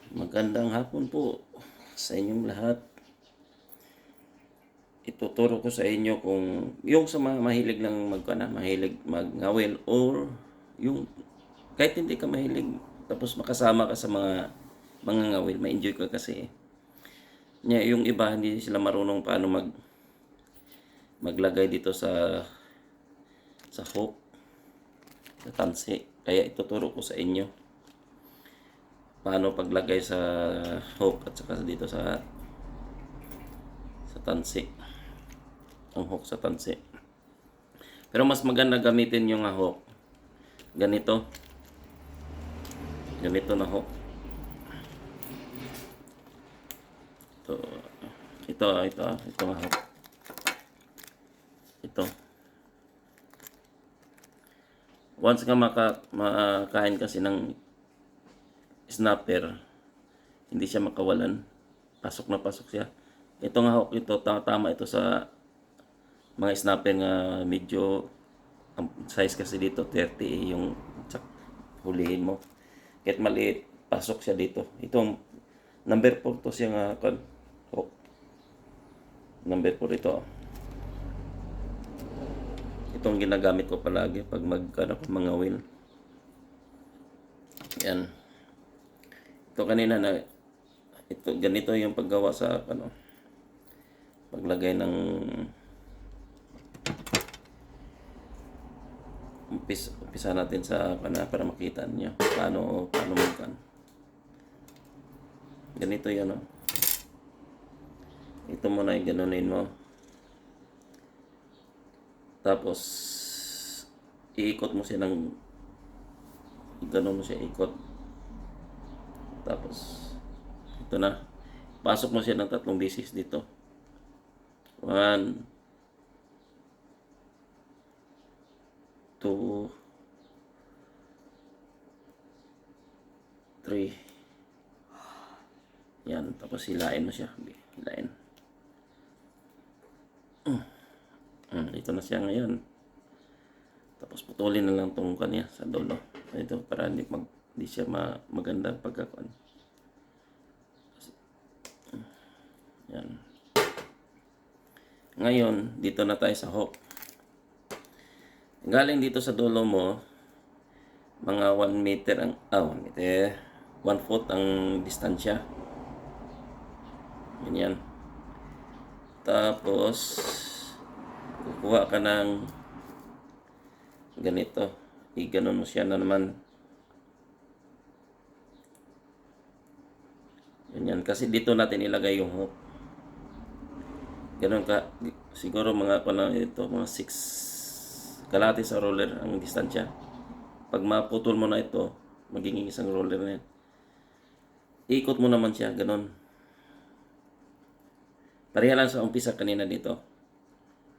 Magandang hapon po sa inyong lahat. Ituturo ko sa inyo kung yung sa mga mahilig lang mahilig magngawil or yung kahit hindi ka mahilig tapos makasama ka sa mga ngawil, ma-enjoy ka kasi. Yung iba hindi sila marunong paano maglagay dito sa hook, sa tansi. Kaya ituturo ko sa inyo paano paglagay sa hook at saka dito sa tansi. Ang hook sa tansi. Pero mas maganda gamitin yung hook. Ganito. Ganito na hook. Ito nga hook. Ito. Once nga makain kasi ng snapper, hindi siya makawalan. Pasok na pasok siya. Ito nga hook, ito tama ito sa mga snapper nga medyo ang size kasi dito 30 yung hulihin mo. Kahit maliit, pasok siya dito. Itong number 4 to siya nga hook. Number 4 ito. Itong ginagamit ko palagi pag mga wheel. Yan. Ito kanina na ito ganito yung paggawa sa paglagay ng umpisa natin sa para makita niyo paano magkan. Ganito 'yan, oh. Ito muna ay ganunin mo. Tapos iikot mo siya ng ganun mo siya ikot. Tapos ito na. Pasok mo siya ng 3 beses dito. 1 2 3. Yan, tapos hilain mo siya. Hilain. Ito na siya ngayon. Tapos putulin na lang tong kanya sa dulo. Ito para hindi siya maganda pagkakuan. Yan. Ngayon, dito na tayo sa hook. Galing dito sa dulo mo, mga 1 meter 1 foot ang distansya. Ganyan. Tapos, kukuha ka ng ganito. Iganon mo siya na naman. Ganyan. Kasi dito natin ilagay yung hook. Ganon ka. Siguro mga mga 6 kalahati sa roller ang distansya. Pag maputol mo na ito, magiging isang roller na yan. Ikot mo naman siya, ganon. Pareha lang sa umpisa kanina dito.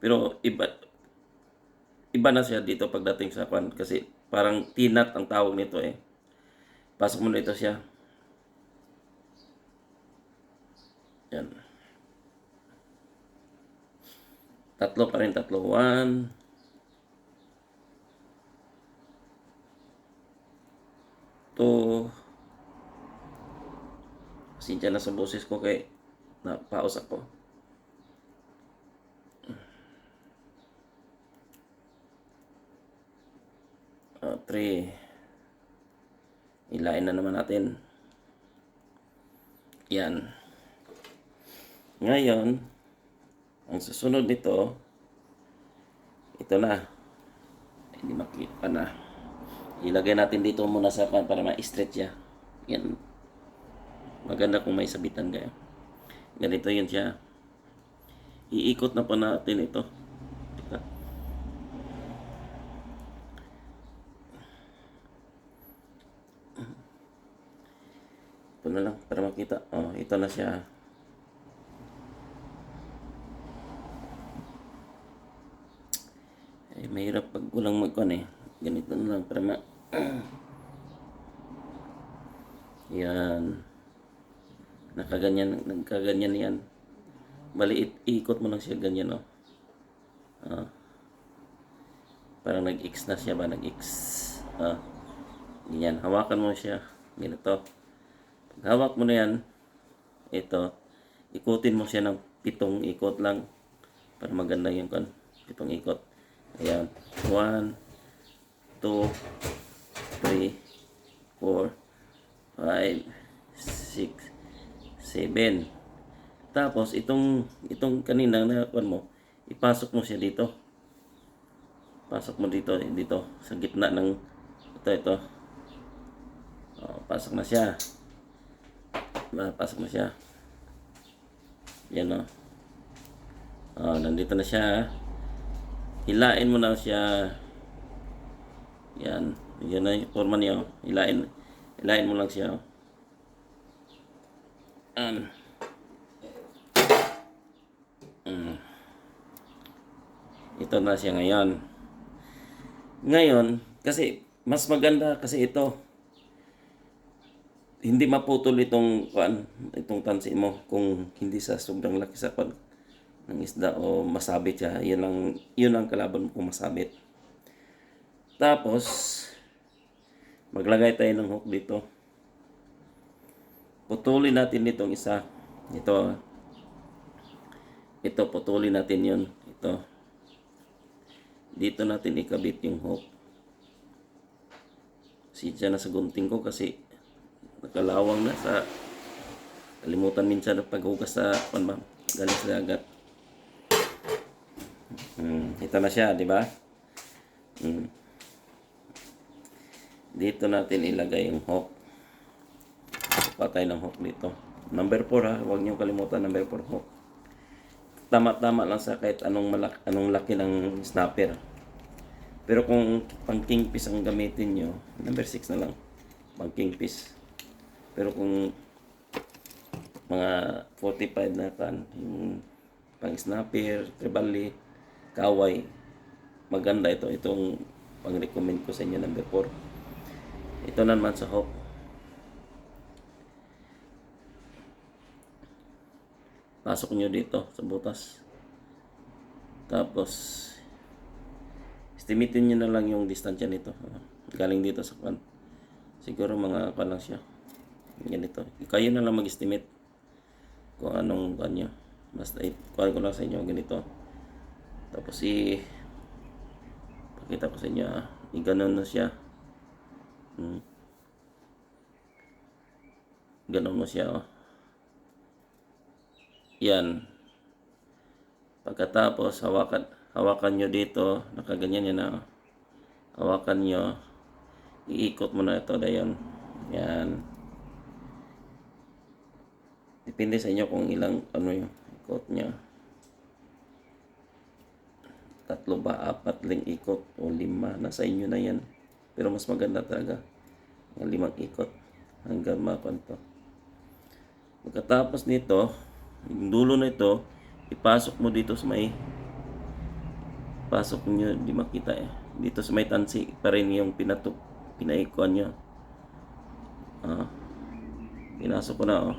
Pero iba na siya dito pagdating sa kwan kasi parang tinat ang tawag nito eh. Pasok mo na ito siya. Yan. Tatlo pa rin, 1 2. Pasensya na sa boses ko kay napaus ako. 3. Ilain na naman natin. Yan. Ngayon, ang susunod nito, ito na. Hindi makita na. Ilagay natin dito muna sa pan para ma-stretch siya. Yan. Maganda kung may sabitan kayo. Ganito yun siya. Iikot na po natin ito. Ito na lang para makita. Oh, ito na siya. Ay, mahirap pag walang magkuhan eh. Ganito na lang para yan. Nagkaganyan yan. Maliit, ikot mo lang siya ganyan, oh. Parang nag-X na siya ba? Nag-X. Ganyan. Hawakan mo siya. Ganito. Hawak mo na yan. Ito. Ikutin mo siya ng 7 ikot lang. Para maganda yung 7 ikot. Ayan. 1, 2, 3, 4, 5, 6, 7. Tapos itong kanina na mo, ipasok mo siya dito. Pasok mo dito sa gitna ng ito. Pasok na siya. Pasok na siya. Yan o. Nandito na siya. Hilain mo na siya. Yan. Yan na yung forma niya. Hilain mo lang siya. Ito na siya ngayon. Ngayon, kasi mas maganda kasi ito. Hindi maputol itong tansi mo kung hindi sa sobrang laki sa ng isda o masabit siya. Yun ang kalaban mo kung masabit. Tapos maglagay tayo ng hook dito. Putulin natin itong isa. Ito putulin natin yun. Ito. Dito natin ikabit yung hook. Sidya na sa gunting ko kasi nakalawang na sa kalimutan minsan na paghugas sa galing sa dagat. Ito na siya, di ba? Dito natin ilagay yung hook. Patay ng hook dito. Number 4 ha, huwag niyo kalimutan number 4 hook. Tama-tama lang sa kahit anong laki ng snapper. Pero kung pang kingfish ang gamitin nyo, number 6 na lang. Pang kingfish. Pero kung mga 45 na yung pang snapper, trevally, kaway, maganda ito. Itong pang-recommend ko sa inyo, number 4. Ito naman sa hook. Pasok nyo dito sa butas. Tapos estimitin nyo na lang yung distansya nito. Galing dito sa pan. Siguro mga lang siya. Ganito. Kayo na lang mag-estimate kung anong nyo. Basta kuha ko lang sa inyo ganito. Tapos pakita ko sa inyo. Ganon na siya. Ganon mo siya. Yan. Pagkatapos hawakan nyo dito, nakaganyan yan na. Hawakan nyo, iikot mo na ito dayon. Yan. Depende sa inyo kung ilang yung ikot nyo. 3 ba, 4 ling ikot o 5, nasa inyo na yan. Pero mas maganda talaga ng 5 ikot hanggang mapanto. Pagkatapos nito, yung dulo na ito, ipasok mo dito sa may pasok nyo, di makita dito sa may tansi pa rin yung pinaikuan nyo. Pinasok ko na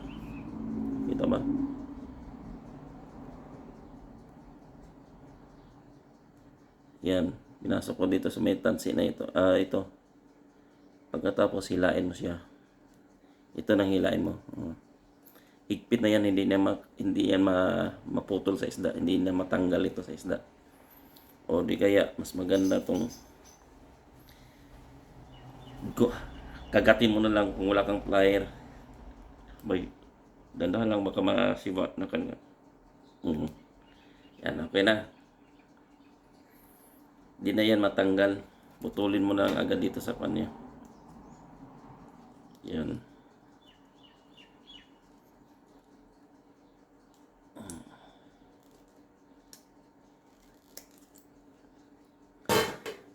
kita ba? Yan, pinasok ko dito sa may tansi na ito. Ito. Pagkatapos hilain mo siya. Ito nang hilain mo. Higpit na yan, hindi yan maputol sa isda, hindi na matanggal ito sa isda. O di kaya mas maganda tong kagatin mo na lang kung wala kang plier. Dandahan lang baka masibat na kanya. Yan, okay na. Di na yan matanggal. Putulin mo na lang agad dito sa kanya. Yan.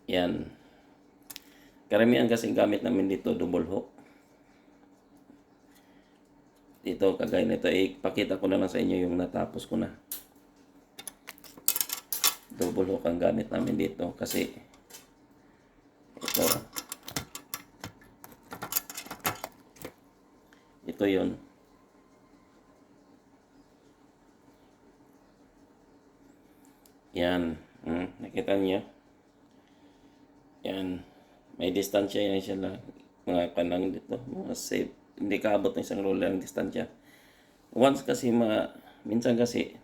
Yan. Karamihan kasi gamit namin dito double hook. Dito kagaya nito, ipakita ko na lang sa inyo yung natapos ko na. Double hook ang gamit namin dito kasi ito yun. Yan. Nakita niyo? Yan. May distansya yan siya lang. Mga kanang dito. Mga hindi kaabot ng isang roller ang distansya. Once kasi minsan kasi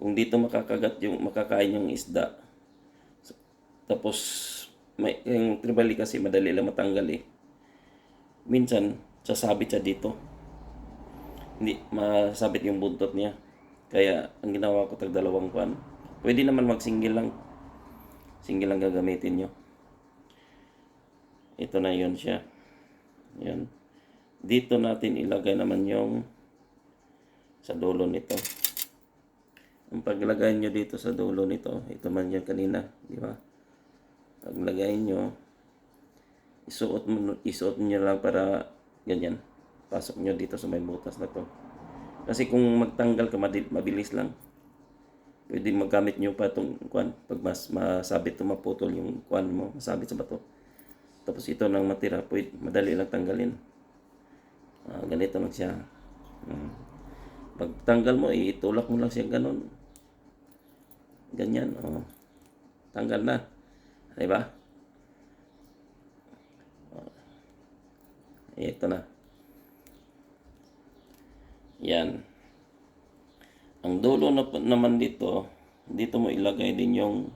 kung dito makakain yung isda, tapos yung tribali kasi madali lang matanggal eh. Minsan sasabit siya dito. Hindi masabit yung buntot niya. Kaya ang ginawa ko dalawang kwan. Pwede naman mag-single lang. Single lang gagamitin nyo. Ito na yun siya. Yan. Dito natin ilagay naman yung sa dulo nito. Ang paglagay nyo dito sa dulo nito, ito man yan kanina, di ba? Paglagay nyo, isuot nyo lang para ganyan. Pasok nyo dito sa may butas na to. Kasi kung magtanggal ka, mabilis lang. Pwede magamit nyo pa itong kwan. Pag mas masabit o maputol yung kwan mo, masabit sa bato. Tapos ito nang matira, pwede, madali lang tanggalin. Ganito lang siya. Pag tanggal mo, itulak mo lang siya ganun. Ganyan. Tanggal na. Diba? Ito na. Yan. Ang dulo naman dito mo ilagay din yung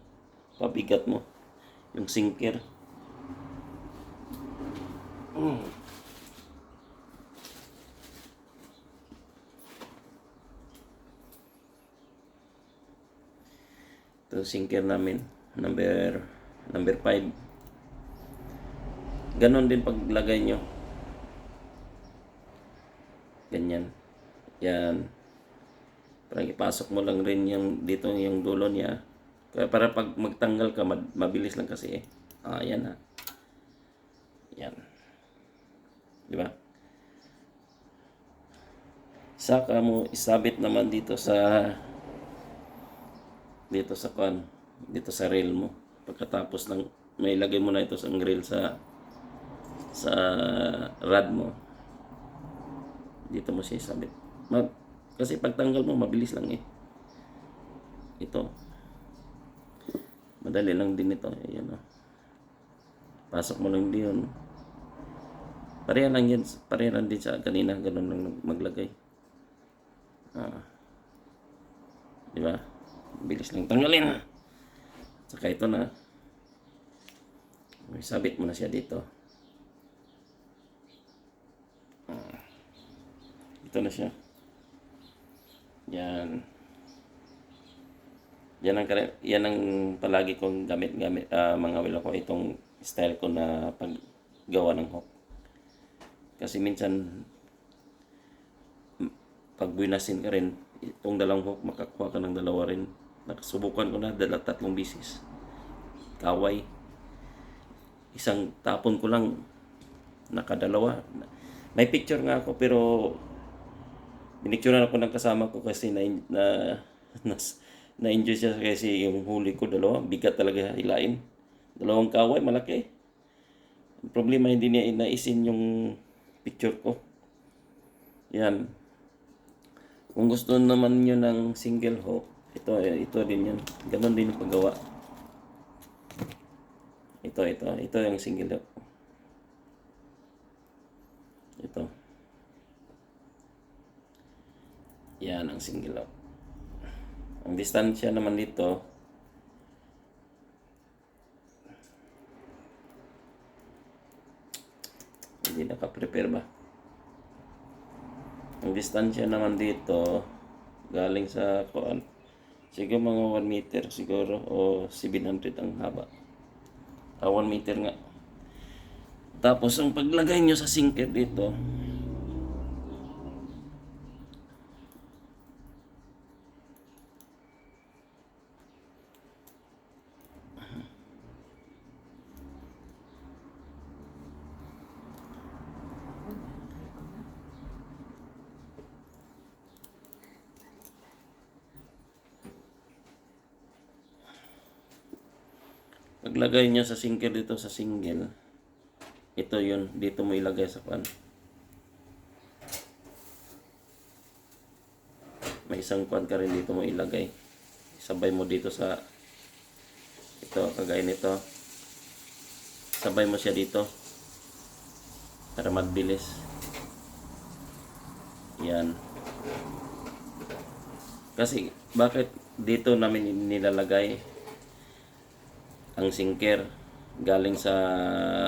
pabigat mo. Yung sinker. Ito sinker namin. Number 5. Ganon din paglagay nyo. Ganyan. Yan. Parang ipasok mo lang rin yung dito yung dulo niya. Kaya para pag magtanggal ka, mabilis lang kasi eh. Yan ha. Yan. Di ba? Saka mo isabit naman dito sa rail mo. Pagkatapos ng may lagay mo na ito sa rail sa rod mo. Dito mo siya isabit. Kasi pagtanggal mo, mabilis lang eh. Ito. Madali lang din ito. Ayan o. Pasok mo lang din. Pareha lang yan. Pareha lang din sa kanina. Ganun lang maglagay. Diba? Bilis lang tanggalin. Saka ito na. Sabit mo na siya dito. Ito na siya. Yan. Yan ang palagi kong gamit mga wilo ko, itong style ko na paggawa ng hook. Kasi minsan pag buinasin ka rin, itong dalawang hook makakuha ka ng dalawa rin. Nakasubukan ko na 3 bisis. Kaway. Isang tapon ko lang nakadalawa. May picture nga ako pero pinicturean ako ng kasama ko kasi na-enjoy siya kasi yung huli ko bigat talaga hilain. 2 kaway, malaki. Ang problema hindi niya inaisin yung picture ko. Yan. Kung gusto naman nyo ng single hook, ito din yan. Ganon din yung paggawa. Ito yung single hook. Ito. Yan ang single hook. Ang distansya naman dito hindi naka-prepare ba? Ang distansya naman dito galing sa kuan siguro mga 1 meter siguro o 700 ang haba. 1 meter nga. Tapos ang paglagay nyo sa sinker dito, paglagay nyo sa sinker dito sa single, ito yun, dito mo ilagay sa pan. May isang pan ka rin dito mo ilagay. Sabay mo dito sa ito, kagaya nito. Sabay mo siya dito para magbilis. Yan. Kasi bakit dito namin nilalagay ang sinker galing sa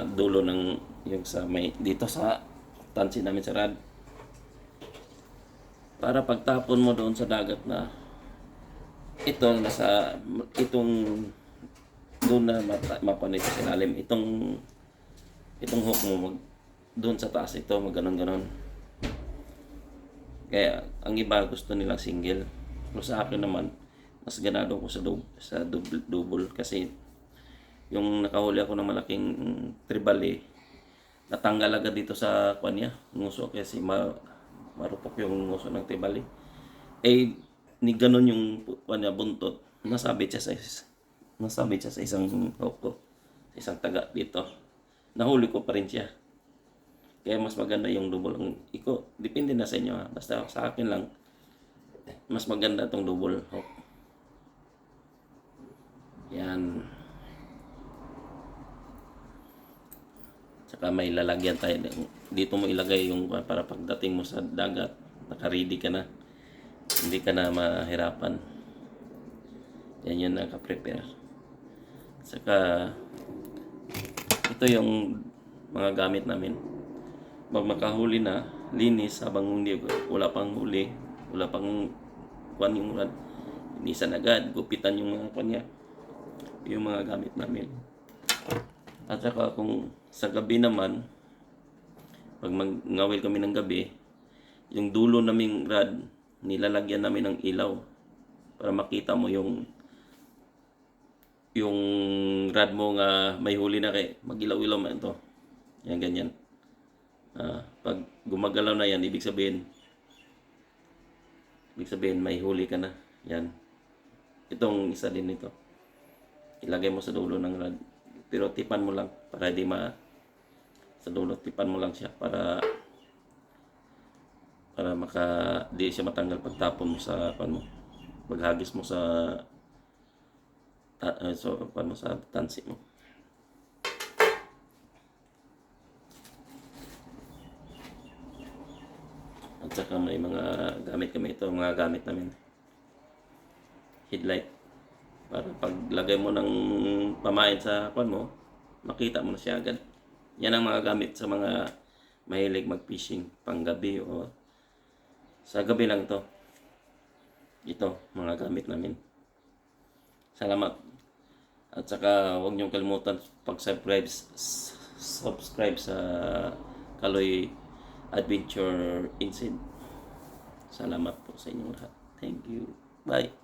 dulo ng yung sa may dito sa tansi namin sa rad para pagtapon mo doon sa dagat na ito nasa itong doon na mapanit sa ilalim itong hook mo doon sa taas ito mag ganon kaya ang iba gusto nilang single pero sa akin naman mas ganado ko sa double kasi yung nakahuli ako ng malaking tribali natanggal agad dito sa kanya nguso kasi marupok yung nguso ng tribali eh ni ganon yung kanya buntot nasabit siya sa isang hook ko sa isang taga dito nahuli ko pa rin siya kaya mas maganda yung double ang depende na sa inyo ha. Basta sa akin lang mas maganda tong double hook yan. Saka may lalagyan tayo. Dito mo ilagay yung para pagdating mo sa dagat, naka-ready ka na. Hindi ka na mahirapan. Yan yun naka-prepare. Saka ito yung mga gamit namin. Pag makahuli na, linis habang hindi wala pang huli, wala pang kuwan yung rad. Linisan agad, gupitan yung mga kuwan niya. Yung mga gamit namin. At saka kung sa gabi naman, pag ngawil kami ng gabi, yung dulo naming rad, nilalagyan namin ng ilaw para makita mo yung rad mo nga may huli na kay mag-ilaw-ilaw man ito. Yan ganyan. Pag gumagalaw na yan, ibig sabihin may huli ka na. Yan. Itong isa din ito. Ilagay mo sa dulo ng rad. Pero tipan mo lang para di sa dulo tipan mo lang siya para di siya matanggal pagtapon mo sa mo paghagis mo sa sa tansi mo. At saka may mga gamit kami ito, mga gamit namin headlight para paglagay mo ng pamain sa mo makita mo na siya agad. Yan ang mga gamit sa mga mahilig mag-fishing pang gabi o sa gabi lang to. Ito, mga gamit namin. Salamat. At saka huwag niyong kalimutan subscribe sa Kaloy Adventure Insid. Salamat po sa inyong lahat. Thank you. Bye.